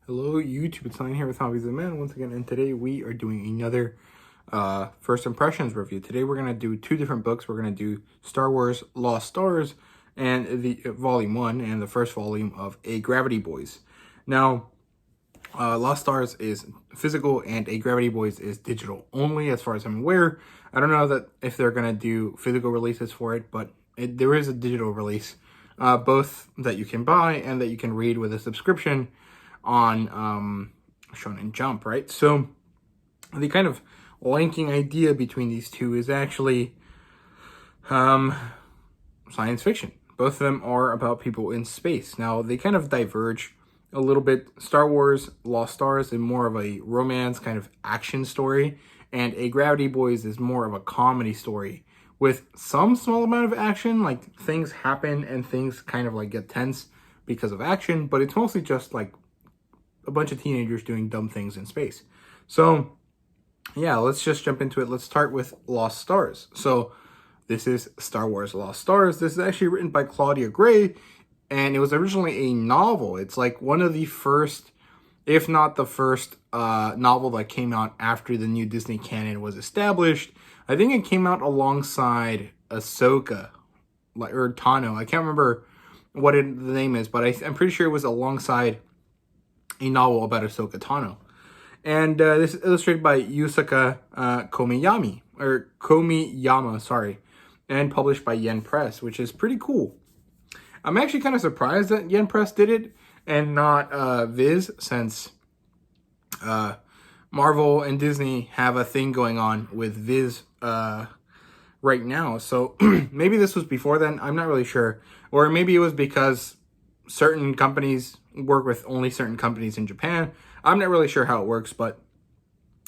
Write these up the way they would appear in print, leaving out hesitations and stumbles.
Hello YouTube, it's Ryan here with Hobbies of Man once again, and today we are doing another first impressions review. Today we're going to do two different books. We're going to do Star Wars Lost Stars and the volume 1 and the first volume of Agravity Boys. Now, Lost Stars is physical and Agravity Boys is digital only as far as I'm aware. I don't know that if they're going to do physical releases for it, but there is a digital release, both that you can buy and that you can read with a subscription on Shonen Jump, right? So the kind of linking idea between these two is actually science fiction. Both of them are about people in space. Now, they kind of diverge a little bit. Star Wars Lost Stars is more of a romance kind of action story, and Agravity Boys is more of a comedy story with some small amount of action, like things happen and things kind of like get tense because of action, but it's mostly just like a bunch of teenagers doing dumb things in space. So yeah, let's just jump into it. Let's start with Lost Stars. So this is Star Wars Lost Stars. This is actually written by Claudia Gray, and it was originally a novel. It's like one of the first, if not the first, novel that came out after the new Disney canon was established. I think it came out alongside Ahsoka, or Tano. I can't remember what the name is, but I'm pretty sure it was alongside a novel about Ahsoka Tano. And this is illustrated by Yusaka Komiyama, sorry, and published by Yen Press, which is pretty cool. I'm actually kind of surprised that Yen Press did it and not Viz, since Marvel and Disney have a thing going on with Viz right now. So maybe this was before then, I'm not really sure. Or maybe it was because certain companies work with only certain companies in Japan. I'm not really sure how it works, but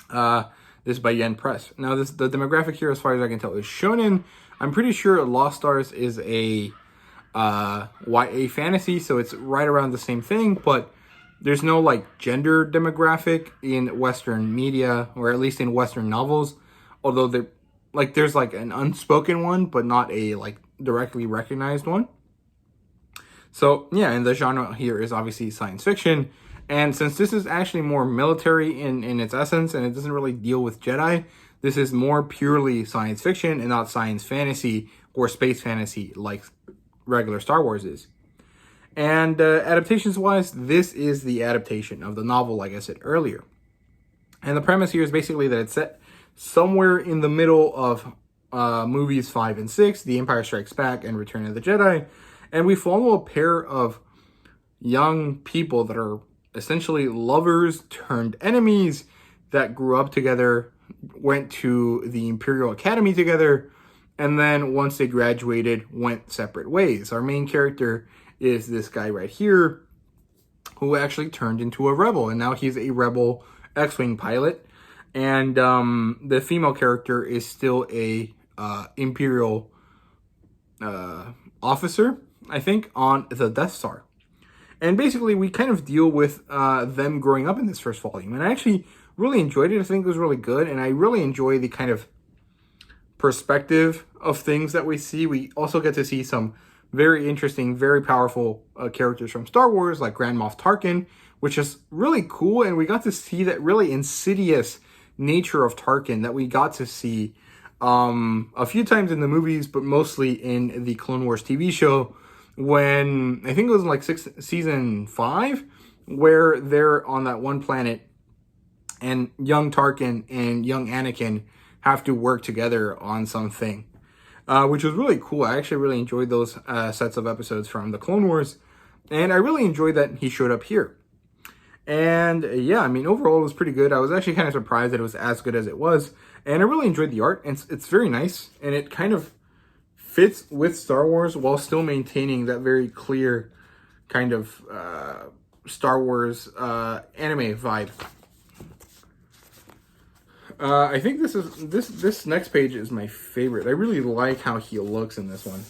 this is by Yen Press. Now, the demographic here, as far as I can tell, is shonen. I'm pretty sure Lost Stars is a YA fantasy, so it's right around the same thing, but there's no like gender demographic in Western media, or at least in Western novels, although there's like an unspoken one, but not a like directly recognized one. So yeah, and the genre here is obviously science fiction. And since this is actually more military in its essence, and it doesn't really deal with Jedi, this is more purely science fiction and not science fantasy or space fantasy like regular Star Wars is. And adaptations-wise, this is the adaptation of the novel, like I said earlier. And the premise here is basically that it's set somewhere in the middle of movies 5 and 6, The Empire Strikes Back and Return of the Jedi. And we follow a pair of young people that are essentially lovers turned enemies that grew up together, went to the Imperial Academy together, and then once they graduated, went separate ways. Our main character is this guy right here, who actually turned into a rebel, and now he's a rebel X-Wing pilot. And the female character is still a Imperial officer, I think, on the Death Star. And basically, we kind of deal with them growing up in this first volume. And I actually really enjoyed it. I think it was really good. And I really enjoy the kind of perspective of things that we see. We also get to see some very interesting, very powerful characters from Star Wars, like Grand Moff Tarkin, which is really cool. And we got to see that really insidious nature of Tarkin that we got to see a few times in the movies, but mostly in the Clone Wars TV show, when I think it was like season 5, where they're on that one planet and young Tarkin and young Anakin have to work together on something, which was really cool. I actually really enjoyed those sets of episodes from the Clone Wars, and I really enjoyed that he showed up here. And yeah, I mean, overall it was pretty good. I was actually kind of surprised that it was as good as it was, and I really enjoyed the art, and it's very nice, and it kind of fits with Star Wars while still maintaining that very clear kind of Star Wars anime vibe. I think this next page is my favorite. I really like how he looks in this one.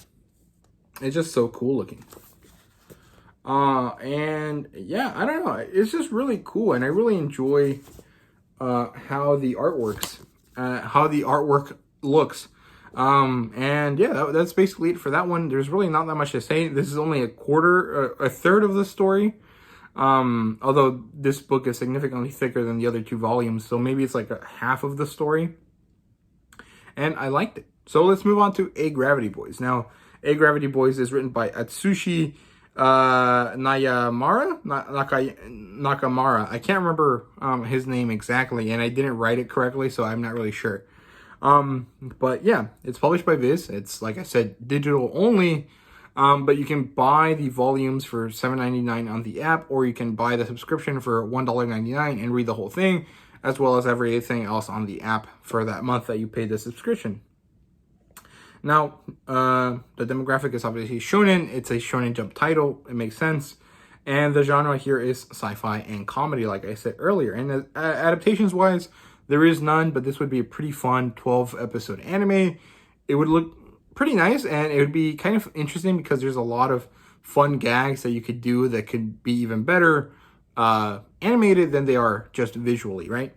It's just so cool looking. And yeah, I don't know. It's just really cool, and I really enjoy how the artwork looks. And yeah, that's basically it for that one. There's really not that much to say. This is only a third of the story. Although this book is significantly thicker than the other 2 volumes, so maybe it's like a half of the story. And I liked it. So let's move on to Agravity Boys. Now, Agravity Boys is written by Atsushi Nakamura. I can't remember his name exactly, and I didn't write it correctly, so I'm not really sure. But yeah, it's published by Viz. It's, like I said, digital only, but you can buy the volumes for $7.99 on the app, or you can buy the subscription for $1.99 and read the whole thing, as well as everything else on the app for that month that you paid the subscription. Now, the demographic is obviously shonen. It's a shonen jump title. It makes sense. And the genre here is sci-fi and comedy, like I said earlier. And adaptations-wise, there is none, but this would be a pretty fun 12-episode anime. It would look pretty nice, and it would be kind of interesting because there's a lot of fun gags that you could do that could be even better animated than they are just visually, right?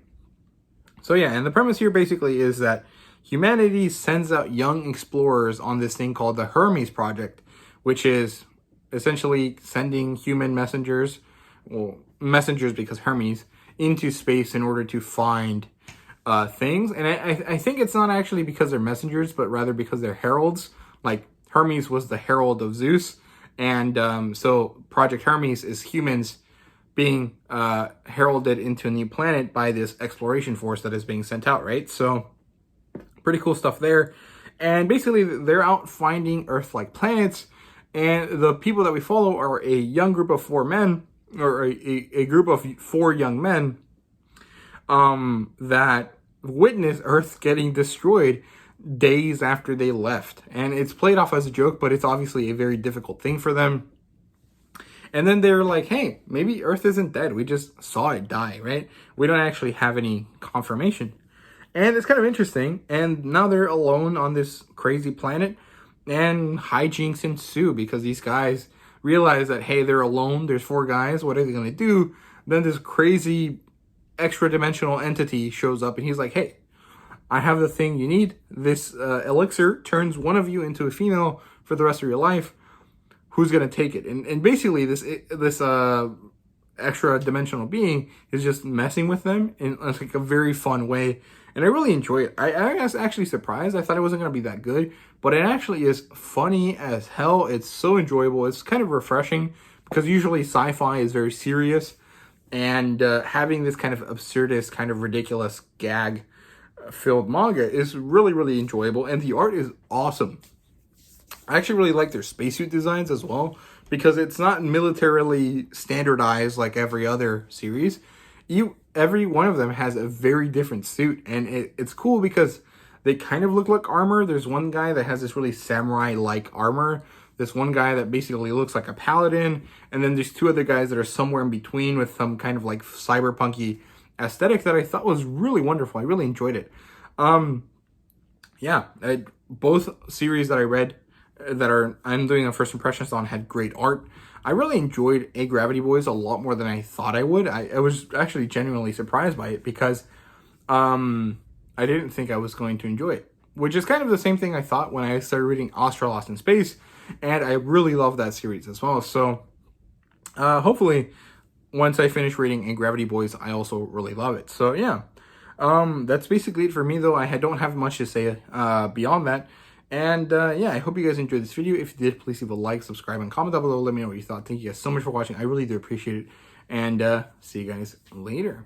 So yeah, and the premise here basically is that humanity sends out young explorers on this thing called the Hermes Project, which is essentially sending human messengers, well, messengers because Hermes, into space in order to find things. And I think it's not actually because they're messengers, but rather because they're heralds. Like, Hermes was the herald of Zeus. And so Project Hermes is humans being heralded into a new planet by this exploration force that is being sent out, right? So pretty cool stuff there. And basically, they're out finding Earth-like planets. And the people that we follow are a young group of 4 men, or a group of 4 young men that witness Earth getting destroyed days after they left. And it's played off as a joke, but it's obviously a very difficult thing for them. And then they're like, hey, maybe Earth isn't dead. We just saw it die, right? We don't actually have any confirmation. And it's kind of interesting. And now they're alone on this crazy planet. And hijinks ensue because these guys realize that, hey, they're alone. There's 4 guys. What are they going to do? Then this crazy extra-dimensional entity shows up. And he's like, hey, I have the thing you need. This elixir turns one of you into a female for the rest of your life. Who's going to take it? And basically, this extra-dimensional being is just messing with them in like a very fun way. And I really enjoy it. I was actually surprised. I thought it wasn't going to be that good. But it actually is funny as hell. It's so enjoyable. It's kind of refreshing because usually sci-fi is very serious. And having this kind of absurdist, kind of ridiculous gag-filled manga is really, really enjoyable. And the art is awesome. I actually really like their spacesuit designs as well because it's not militarily standardized like every other series. Every one of them has a very different suit, and it's cool because they kind of look like armor. There's one guy that has this really samurai-like armor. This one guy that basically looks like a paladin, and then there's 2 other guys that are somewhere in between with some kind of like cyberpunky aesthetic that I thought was really wonderful. I really enjoyed it. Both series that I read that I'm doing a first impressions on had great art. I really enjoyed Agravity Boys a lot more than I thought I would. I was actually genuinely surprised by it because I didn't think I was going to enjoy it, which is kind of the same thing I thought when I started reading Astra Lost in Space, and I really love that series as well. So hopefully once I finish reading Agravity Boys, I also really love it. So yeah, that's basically it for me, though. I don't have much to say beyond that. And yeah, I hope you guys enjoyed this video. If you did, please leave a like, subscribe, and comment down below. Let me know what you thought. Thank you guys so much for watching. I really do appreciate it. And see you guys later.